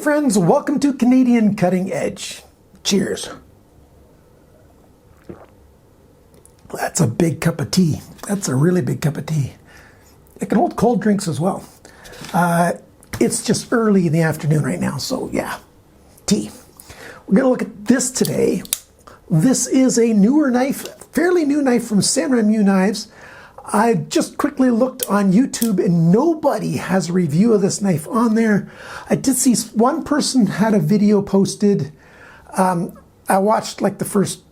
friends, welcome to Canadian Cutting Edge. Cheers. That's a big cup of tea. That's a really big cup of tea. It can hold cold drinks as well. It's just early in the afternoon right now, so yeah, tea. We're gonna look at this today. This is a newer knife, fairly new knife from SRM Knives. I just quickly looked on YouTube and nobody has a review of this knife on there. I did see one person had a video posted. I watched like the first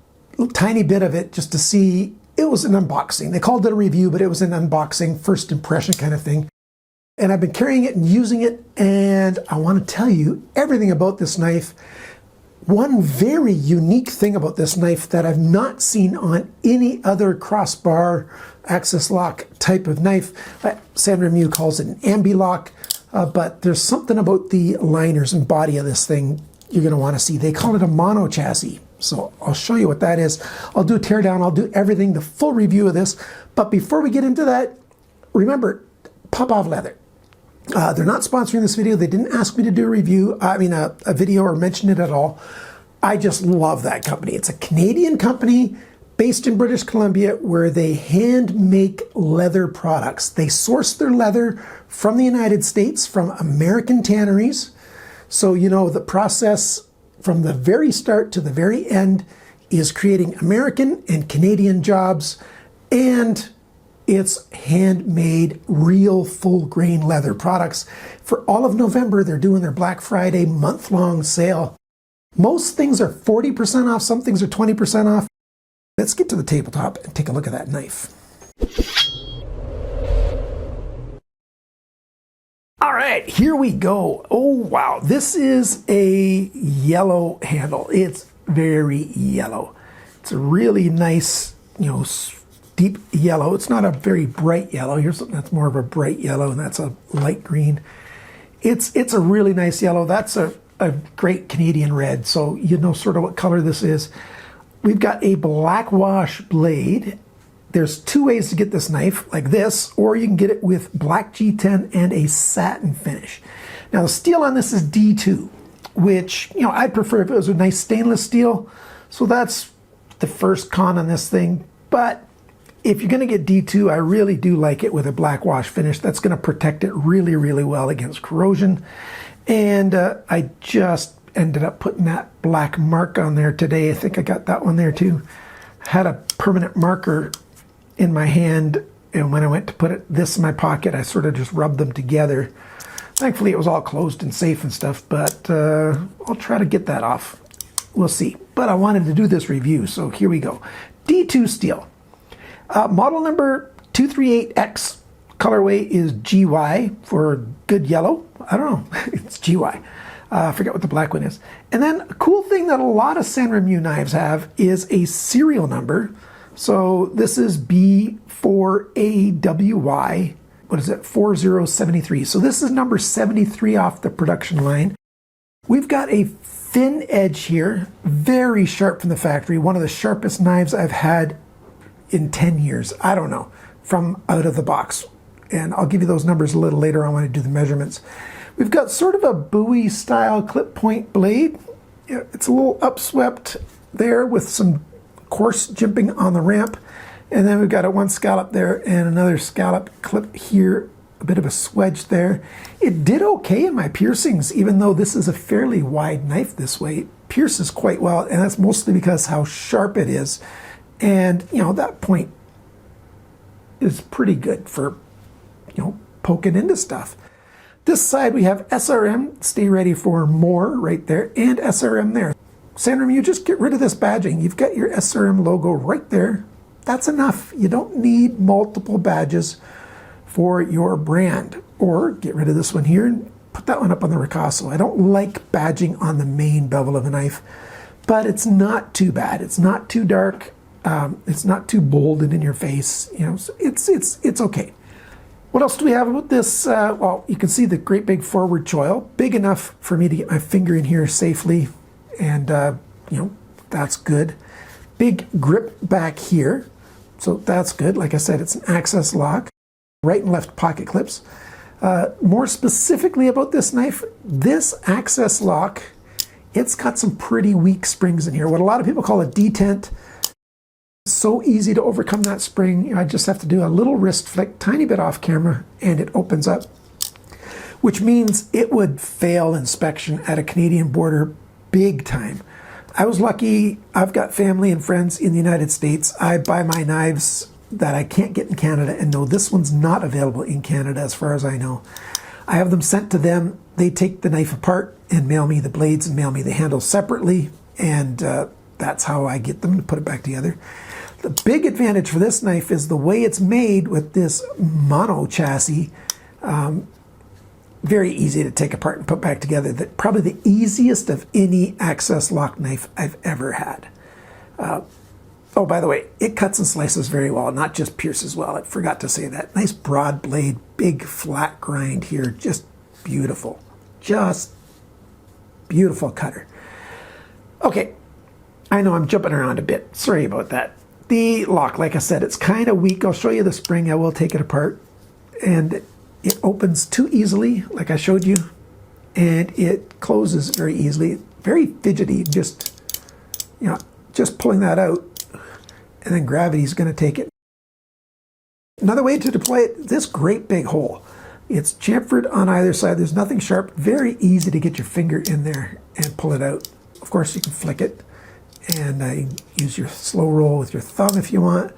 tiny bit of it just to see. It was an unboxing. They called it a review, but it was an unboxing, first impression kind of thing. And I've been carrying it and using it, and I want to tell you everything about this knife. One very unique thing about this knife that I've not seen on any other crossbar access lock type of knife. SRM calls it an ambi lock, but there's something about the liners and body of this thing you're going to want to see. They call it a mono chassis. So I'll show you what that is. I'll do a teardown, I'll do everything, the full review of this. But before we get into that, remember, Pop-Off Leather. They're not sponsoring this video. They didn't ask me to do a review, a video or mention it at all. I just love that company. It's a Canadian company based in British Columbia where they hand make leather products. They source their leather from the United States, from American tanneries. So, you know, the process from the very start to the very end is creating American and Canadian jobs, and it's handmade, real full grain leather products. For all of November, they're doing their Black Friday month-long sale. Most things are 40% off, some things are 20% off. Let's get to the tabletop and take a look at that knife. All right, here we go. Oh, wow. This is a yellow handle. It's very yellow. It's a really nice, deep yellow. It's not a very bright yellow. Here's something that's more of a bright yellow, and that's a light green. It's a really nice yellow. That's a great Canadian red, so you know sort of what color this is. We've got a black wash blade. There's two ways to get this knife, like this, or you can get it with black G10 and a satin finish. Now the steel on this is D2, which, I'd prefer if it was a nice stainless steel. So that's the first con on this thing. But if you're gonna get D2, I really do like it with a black wash finish. That's gonna protect it really, really well against corrosion. And I just ended up putting that black mark on there today. I think I got that one there too. Had a permanent marker in my hand, and when I went to put this in my pocket, I sort of just rubbed them together. Thankfully it was all closed and safe and stuff, but I'll try to get that off. We'll see. But I wanted to do this review, so here we go. D2 steel. Model number 238X. Colorway is GY for good yellow. I don't know, it's GY. I forget what the black one is. And then a cool thing that a lot of SRM knives have is a serial number. So this is B4AWY, what is it, 4073. So this is number 73 off the production line. We've got a thin edge here, very sharp from the factory. One of the sharpest knives I've had in 10 years. I don't know, from out of the box. And I'll give you those numbers a little later on when I do the measurements. We've got sort of a Bowie style clip point blade. It's a little upswept there with some coarse jimping on the ramp. And then we've got one scallop there and another scallop clip here, a bit of a swedge there. It did okay in my piercings, even though this is a fairly wide knife this way. It pierces quite well, and that's mostly because how sharp it is. And, that point is pretty good for, poking into stuff. This side we have SRM, stay ready for more right there, and SRM there. SRM, you just get rid of this badging. You've got your SRM logo right there. That's enough. You don't need multiple badges for your brand. Or get rid of this one here and put that one up on the Ricasso. I don't like badging on the main bevel of a knife, but it's not too bad. It's not too dark. It's not too bold and in your face. So it's okay. What else do we have about this? Well, you can see the great big forward choil, big enough for me to get my finger in here safely, and that's good. Big grip back here, so that's good. Like I said, it's an access lock. Right and left pocket clips. More specifically about this knife, this access lock, it's got some pretty weak springs in here. What a lot of people call a detent. So easy to overcome that spring. I just have to do a little wrist flick, tiny bit off camera, and it opens up, which means it would fail inspection at a Canadian border big time. I was lucky. I've got family and friends in the United States. I buy my knives that I can't get in Canada, and no, this one's not available in Canada as far as I know. I have them sent to them. They take the knife apart and mail me the blades and mail me the handles separately, and that's how I get them to put it back together. The big advantage for this knife is the way it's made with this mono chassis. Very easy to take apart and put back together. Probably the easiest of any access lock knife I've ever had. Oh, by the way, it cuts and slices very well, not just pierces well. I forgot to say that. Nice broad blade, big flat grind here, just beautiful. Just beautiful cutter. Okay, I know I'm jumping around a bit. Sorry about that. The lock, like I said, it's kind of weak. I'll show you the spring. I will take it apart. And it opens too easily, like I showed you. And it closes very easily. Very fidgety, just pulling that out. And then gravity's going to take it. Another way to deploy it, this great big hole. It's chamfered on either side. There's nothing sharp. Very easy to get your finger in there and pull it out. Of course, you can flick it. And you can use your slow roll with your thumb if you want.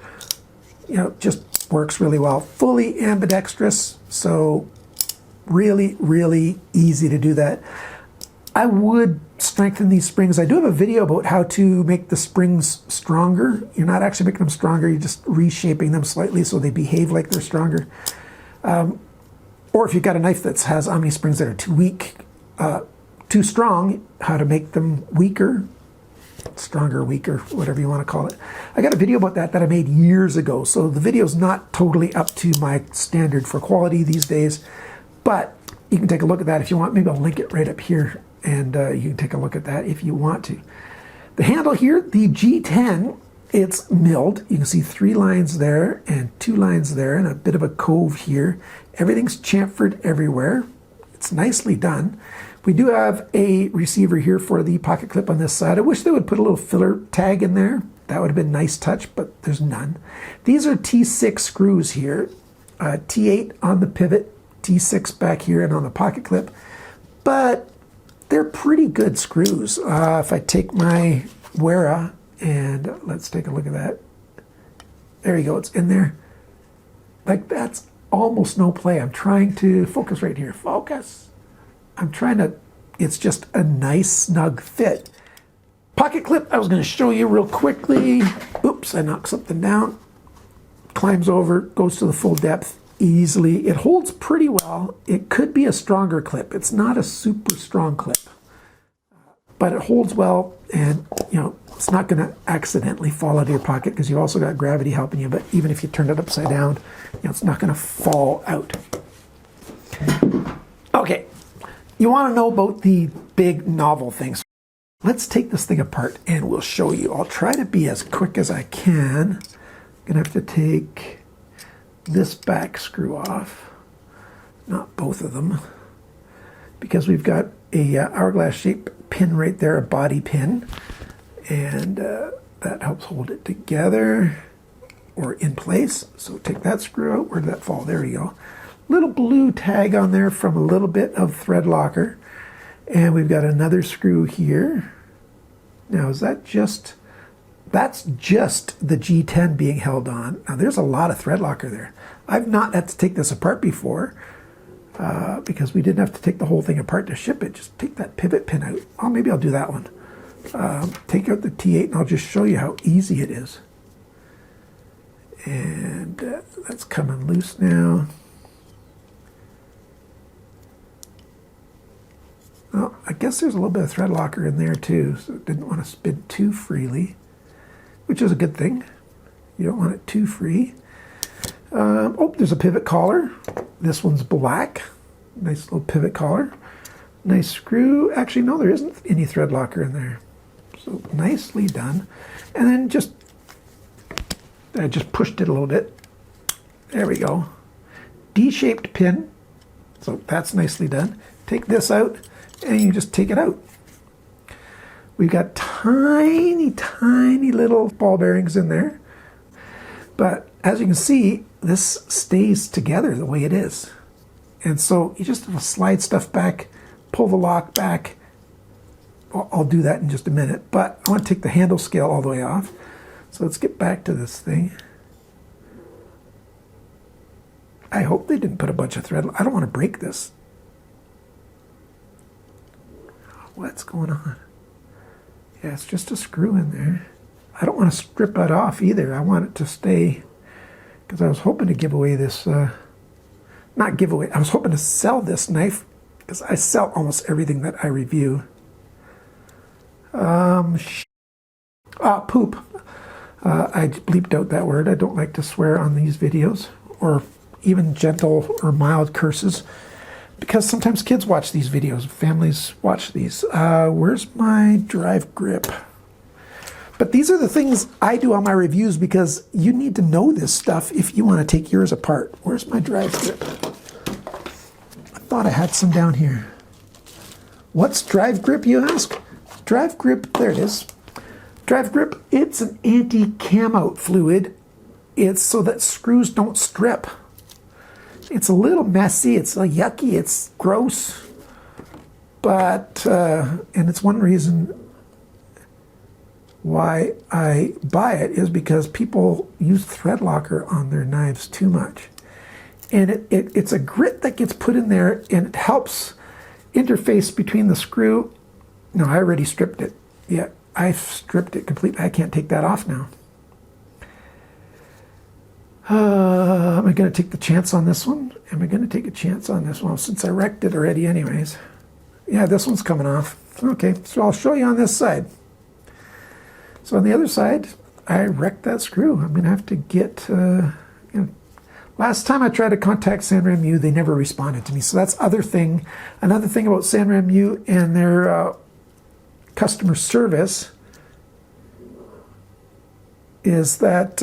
Just works really well. Fully ambidextrous, so really, really easy to do that. I would strengthen these springs. I do have a video about how to make the springs stronger. You're not actually making them stronger, you're just reshaping them slightly so they behave like they're stronger. Or if you've got a knife that has omni springs that are too weak, too strong, how to make them weaker, stronger, weaker, whatever you want to call it. I got a video about that I made years ago, so the video's not totally up to my standard for quality these days, but you can take a look at that if you want. Maybe I'll link it right up here, and you can take a look at that if you want to. The handle here, the G10, it's milled. You can see 3 lines there and 2 lines there and a bit of a cove here. Everything's chamfered everywhere. It's nicely done. We do have a receiver here for the pocket clip on this side. I wish they would put a little filler tag in there. That would have been a nice touch, but there's none. These are T6 screws here. T8 on the pivot, T6 back here and on the pocket clip. But they're pretty good screws. If I take my Wera and let's take a look at that. There you go, it's in there. Like, that's almost no play. I'm trying to focus right here. Focus. I'm trying to, it's just a nice snug fit. Pocket clip, I was going to show you real quickly. Oops, I knocked something down. Climbs over, goes to the full depth easily. It holds pretty well. It could be a stronger clip. It's not a super strong clip, but it holds well, and it's not going to accidentally fall out of your pocket because you've also got gravity helping you, but even if you turn it upside down, it's not going to fall out. Okay. You want to know about the big novel things. Let's take this thing apart and we'll show you. I'll try to be as quick as I can. I'm going to have to take this back screw off. Not both of them. Because we've got a hourglass shaped pin right there, a body pin. And that helps hold it together or in place. So take that screw out. Where did that fall? There you go. Little blue tag on there from a little bit of thread locker. And we've got another screw here. Now, is that just, that's just the G10 being held on. Now, there's a lot of thread locker there. I've not had to take this apart before because we didn't have to take the whole thing apart to ship it. Just take that pivot pin out. Oh, maybe I'll do that one. Take out the T8 and I'll just show you how easy it is. And that's coming loose now. Well, I guess there's a little bit of thread locker in there too, so it didn't want to spin too freely, which is a good thing. You don't want it too free. Oh, there's a pivot collar. This one's black. Nice little pivot collar. Nice screw. Actually, no, there isn't any thread locker in there. So nicely done. And then I just pushed it a little bit. There we go. D-shaped pin. So that's nicely done. Take this out and you just take it out. We've got tiny, tiny little ball bearings in there. But as you can see, this stays together the way it is. And so you just have to slide stuff back, pull the lock back. I'll do that in just a minute, but I want to take the handle scale all the way off. So let's get back to this thing. I hope they didn't put a bunch of thread. I don't want to break this. What's going on? Yeah, it's just a screw in there. I don't want to strip it off either. I want it to stay, because I was hoping to give away this, not give away, I was hoping to sell this knife, because I sell almost everything that I review. Poop. I bleeped out that word. I don't like to swear on these videos, or even gentle or mild curses, because sometimes kids watch these videos, families watch these. Where's my drive grip? But these are the things I do on my reviews, because you need to know this stuff if you want to take yours apart. Where's my drive grip? I thought I had some down here. What's drive grip, you ask? Drive grip, there it is. Drive grip, it's an anti-cam out fluid. It's so that screws don't strip. It's a little messy, it's yucky, it's gross. But, and it's one reason why I buy it is because people use thread locker on their knives too much. And it's a grit that gets put in there, and it helps interface between the screw. No, I already stripped it. Yeah, I've stripped it completely. I can't take that off now. Am I going to take the chance on this one? Am I going to take a chance on this one? Since I wrecked it already anyways. Yeah, this one's coming off. Okay, so I'll show you on this side. So on the other side, I wrecked that screw. I'm going to have to get, last time I tried to contact SRM U, they never responded to me. So that's another thing about SRM U and their customer service is that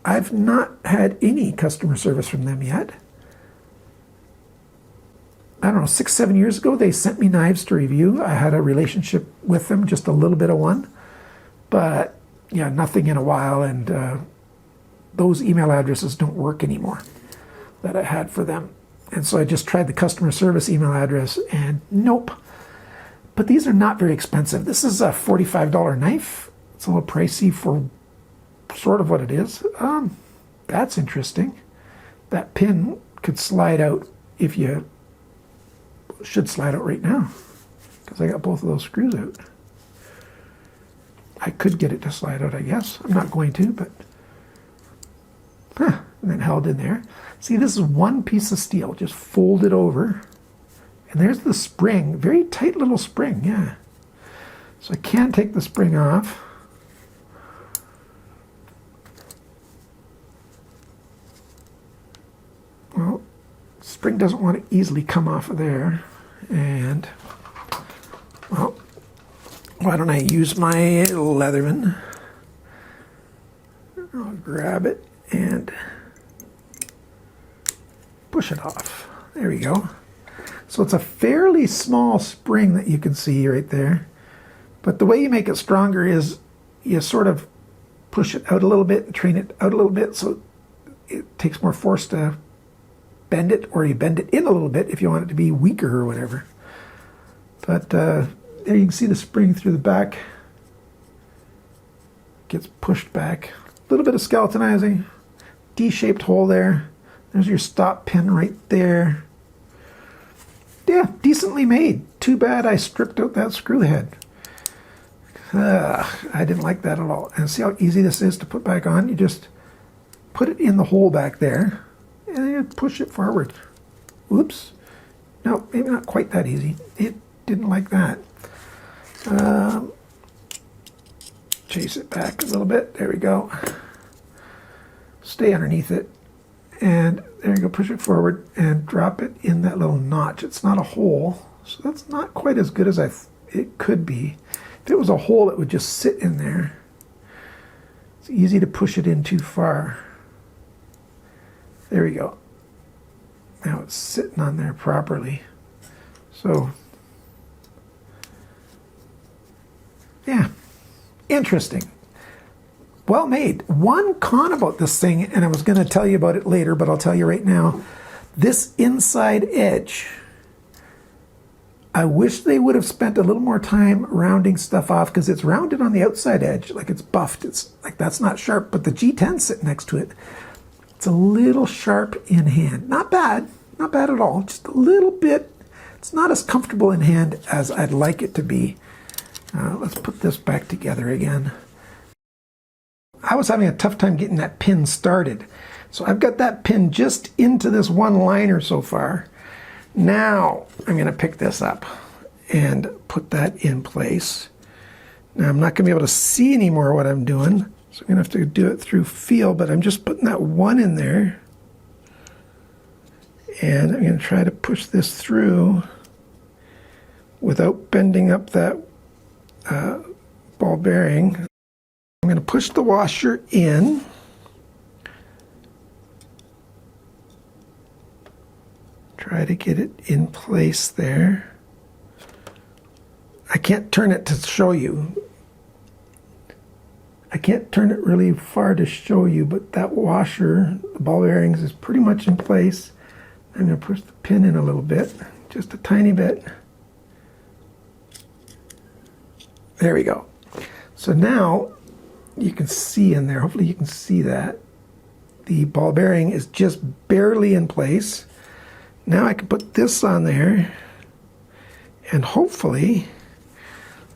I've not had any customer service from them yet. I don't know, 6-7 years ago, they sent me knives to review. I had a relationship with them, just a little bit of one. But, yeah, nothing in a while, and those email addresses don't work anymore that I had for them. And so I just tried the customer service email address, and nope. But these are not very expensive. This is a $45 knife. It's a little pricey for sort of what it is. That's interesting. That pin could slide out if you should slide out right now, because I got both of those screws out. I could get it to slide out, I guess. I'm not going to, but and then held in there. See, this is one piece of steel, just folded over. And there's the spring, very tight little spring, yeah. So I can't take the spring off. Well, spring doesn't want to easily come off of there. And, well, why don't I use my Leatherman? I'll grab it and push it off. There we go. So it's a fairly small spring that you can see right there. But the way you make it stronger is you sort of push it out a little bit and train it out a little bit, so it takes more force to bend it, or you bend it in a little bit if you want it to be weaker or whatever. But there you can see the spring through the back. Gets pushed back. A little bit of skeletonizing. D-shaped hole there. There's your stop pin right there. Yeah, decently made. Too bad I stripped out that screw head. I didn't like that at all. And see how easy this is to put back on? You just put it in the hole back there, and then you push it forward. Oops. No, maybe not quite that easy. It didn't like that. Chase it back a little bit. There we go. Stay underneath it. And there you go, push it forward and drop it in that little notch. It's not a hole, so that's not quite as good as it could be. If it was a hole, it would just sit in there. It's easy to push it in too far. There we go. Now it's sitting on there properly. So, yeah, interesting. Well made. One con about this thing, and I was going to tell you about it later, but I'll tell you right now, this inside edge, I wish they would have spent a little more time rounding stuff off, because it's rounded on the outside edge, like it's buffed. It's like that's not sharp, but the G10 sitting next to it, it's a little sharp in hand. Not bad at all, just a little bit. It's not as comfortable in hand as I'd like it to be. Let's put this back together again. I was having a tough time getting that pin started. So I've got that pin just into this one liner so far. Now I'm going to pick this up and put that in place. Now I'm not going to be able to see anymore what I'm doing, so I'm going to have to do it through feel, but I'm just putting that one in there. And I'm going to try to push this through without bending up that ball bearing. I'm going to push the washer in. Try to get it in place there. I can't turn it to show you. I can't turn it really far to show you, but that washer, the ball bearings, is pretty much in place. I'm going to push the pin in a little bit, just a tiny bit. There we go. So now you can see in there, hopefully you can see that. The ball bearing is just barely in place. Now I can put this on there, and hopefully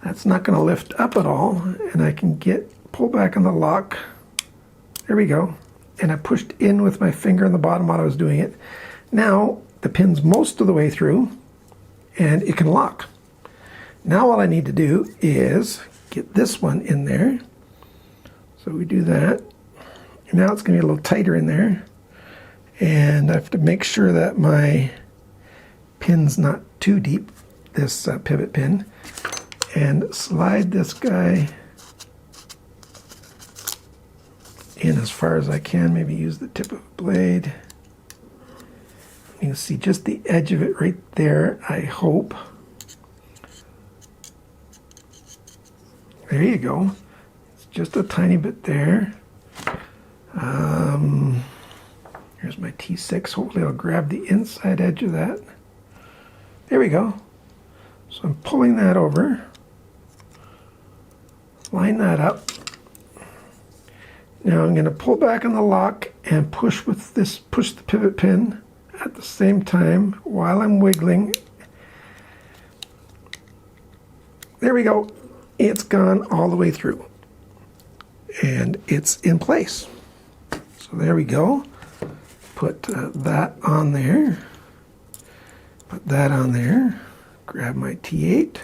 that's not going to lift up at all, and I can pull back on the lock. There we go. And I pushed in with my finger on the bottom while I was doing it. Now the pin's most of the way through, and it can lock. Now all I need to do is get this one in there. So we do that. Now it's going to be a little tighter in there. And I have to make sure that my pin's not too deep, this pivot pin. And slide this guy in as far as I can. Maybe use the tip of a blade. You can see just the edge of it right there, I hope. There you go. It's just a tiny bit there. Here's my T6. Hopefully I'll grab the inside edge of that. There we go. So I'm pulling that over. Line that up. Now I'm going to pull back on the lock and push the pivot pin at the same time while I'm wiggling. There we go. It's gone all the way through. And it's in place. So there we go. Put that on there. Put that on there. Grab my T8.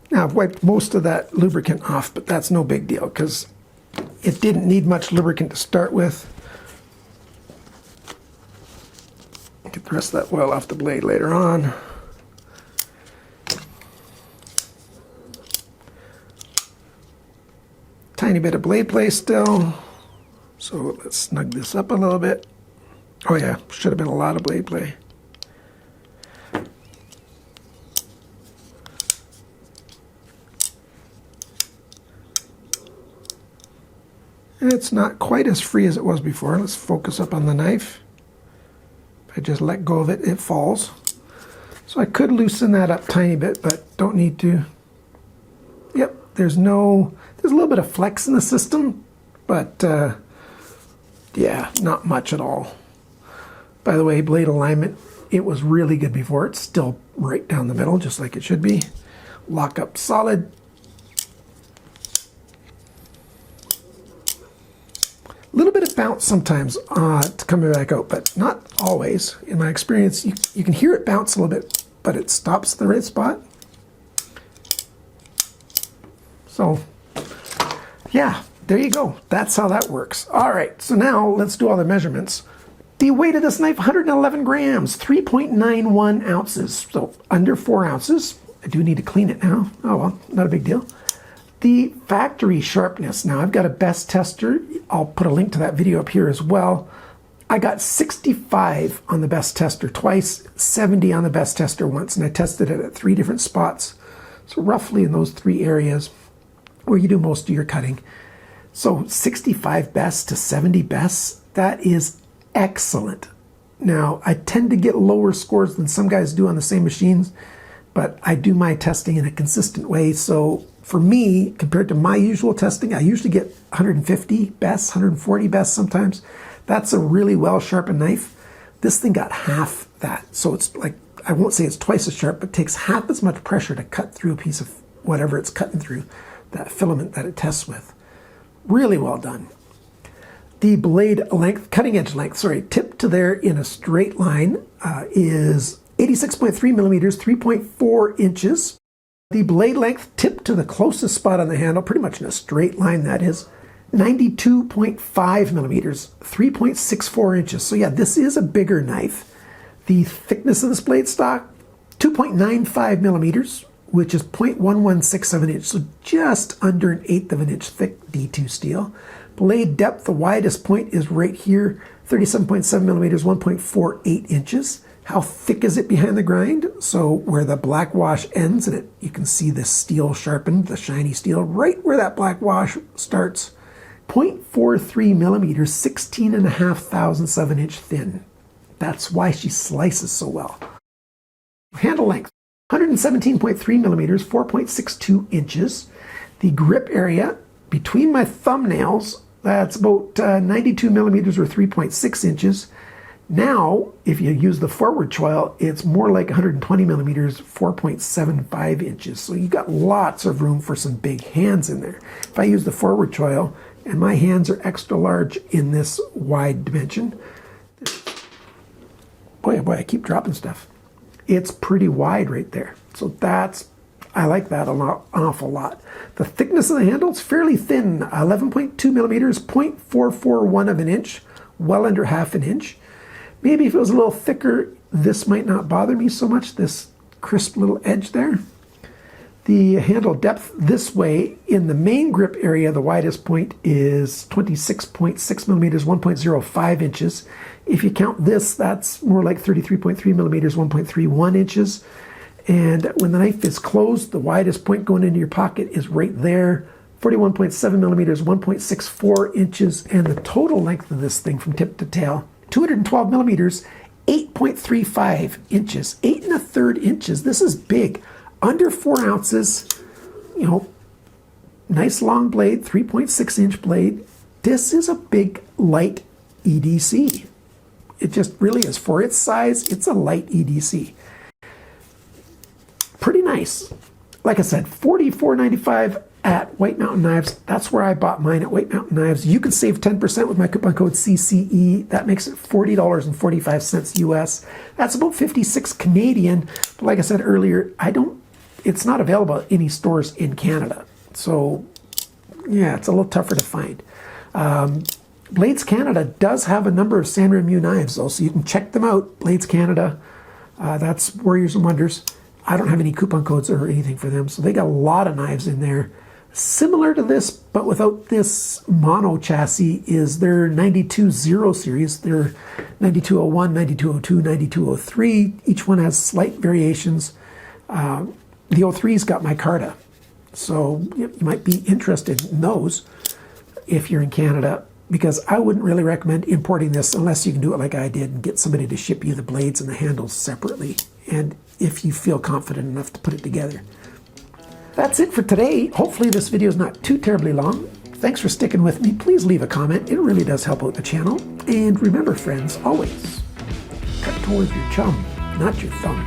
Now I've wiped most of that lubricant off, but that's no big deal because it didn't need much lubricant to start with. Get the rest of that oil off the blade later on. Tiny bit of blade play still. So let's snug this up a little bit. Oh yeah, should have been a lot of blade play. And it's not quite as free as it was before. Let's focus up on the knife. If I just let go of it, it falls. So I could loosen that up a tiny bit, but don't need to. Yep, there's a little bit of flex in the system, but yeah, not much at all. By the way, blade alignment, it was really good before. It's still right down the middle, just like it should be. Lock up solid. A little bit of bounce sometimes to coming back out, but not always. In my experience, you can hear it bounce a little bit, but it stops at the right spot. So, yeah, there you go. That's how that works. All right, so now let's do all the measurements. The weight of this knife, 111 grams, 3.91 ounces, so under 4 ounces. I do need to clean it now. Oh well, not a big deal. The factory sharpness. Now I've got a best tester. I'll put a link to that video up here as well. I got 65 on the best tester twice, 70 on the best tester once, and I tested it at 3 different spots. So roughly in those 3 areas where you do most of your cutting. So 65 best to 70 best, that is excellent. Now, I tend to get lower scores than some guys do on the same machines, but I do my testing in a consistent way. So for me, compared to my usual testing, I usually get 150 best, 140 best sometimes. That's a really well sharpened knife. This thing got half that. So it's like, I won't say it's twice as sharp, but takes half as much pressure to cut through a piece of whatever it's cutting through, that filament that it tests with. Really well done. The blade length, cutting edge length, sorry, tip to there in a straight line is 86.3 millimeters, 3.4 inches. The blade length tip to the closest spot on the handle, pretty much in a straight line that is, 92.5 millimeters, 3.64 inches. So yeah, this is a bigger knife. The thickness of this blade stock, 2.95 millimeters, which is 0.116 of an inch, so just under 1/8 of an inch thick D2 steel. Blade depth, the widest point is right here, 37.7 millimeters, 1.48 inches. How thick is it behind the grind? So where the black wash ends, and you can see the steel sharpened, the shiny steel, right where that black wash starts, 0.43 millimeters, 16.5 thousandths of an inch thin. That's why she slices so well. Handle length, 117.3 millimeters, 4.62 inches. The grip area between my thumbnails, that's about 92 millimeters or 3.6 inches. Now, if you use the forward choil, it's more like 120 millimeters, 4.75 inches. So you got lots of room for some big hands in there. If I use the forward choil, and my hands are extra large in this wide dimension, boy, oh boy, I keep dropping stuff. It's pretty wide right there. So I like that an awful lot. The thickness of the handle is fairly thin, 11.2 millimeters, 0.441 of an inch, well under half an inch. Maybe if it was a little thicker, this might not bother me so much, this crisp little edge there. The handle depth this way, in the main grip area, the widest point is 26.6 millimeters, 1.05 inches. If you count this, that's more like 33.3 millimeters, 1.31 inches. And when the knife is closed, the widest point going into your pocket is right there, 41.7 millimeters, 1.64 inches. And the total length of this thing from tip to tail, 212 millimeters, 8.35 inches, 8 1/3 inches. This is big. Under 4 ounces, you know, nice long blade, 3.6 inch blade. This is a big, light EDC. It just really is. For its size, it's a light EDC. Pretty nice. Like I said, $44.95 at White Mountain Knives. That's where I bought mine, at White Mountain Knives. You can save 10% with my coupon code CCE. That makes it $40.45 US. That's about 56 Canadian. But like I said earlier, it's not available at any stores in Canada. So yeah, it's a little tougher to find. Blades Canada does have a number of SRM knives though, so you can check them out. Blades Canada, that's Warriors and Wonders. I don't have any coupon codes or anything for them, so they got a lot of knives in there. Similar to this, but without this mono chassis, is their 92-0 series. They're 9201, 9202, 9203. Each one has slight variations. The 03's got micarta, so you might be interested in those if you're in Canada, because I wouldn't really recommend importing this unless you can do it like I did and get somebody to ship you the blades and the handles separately, and if you feel confident enough to put it together. That's it for today. Hopefully this video is not too terribly long. Thanks for sticking with me. Please leave a comment. It really does help out the channel. And remember, friends, always cut towards your chum, not your thumb.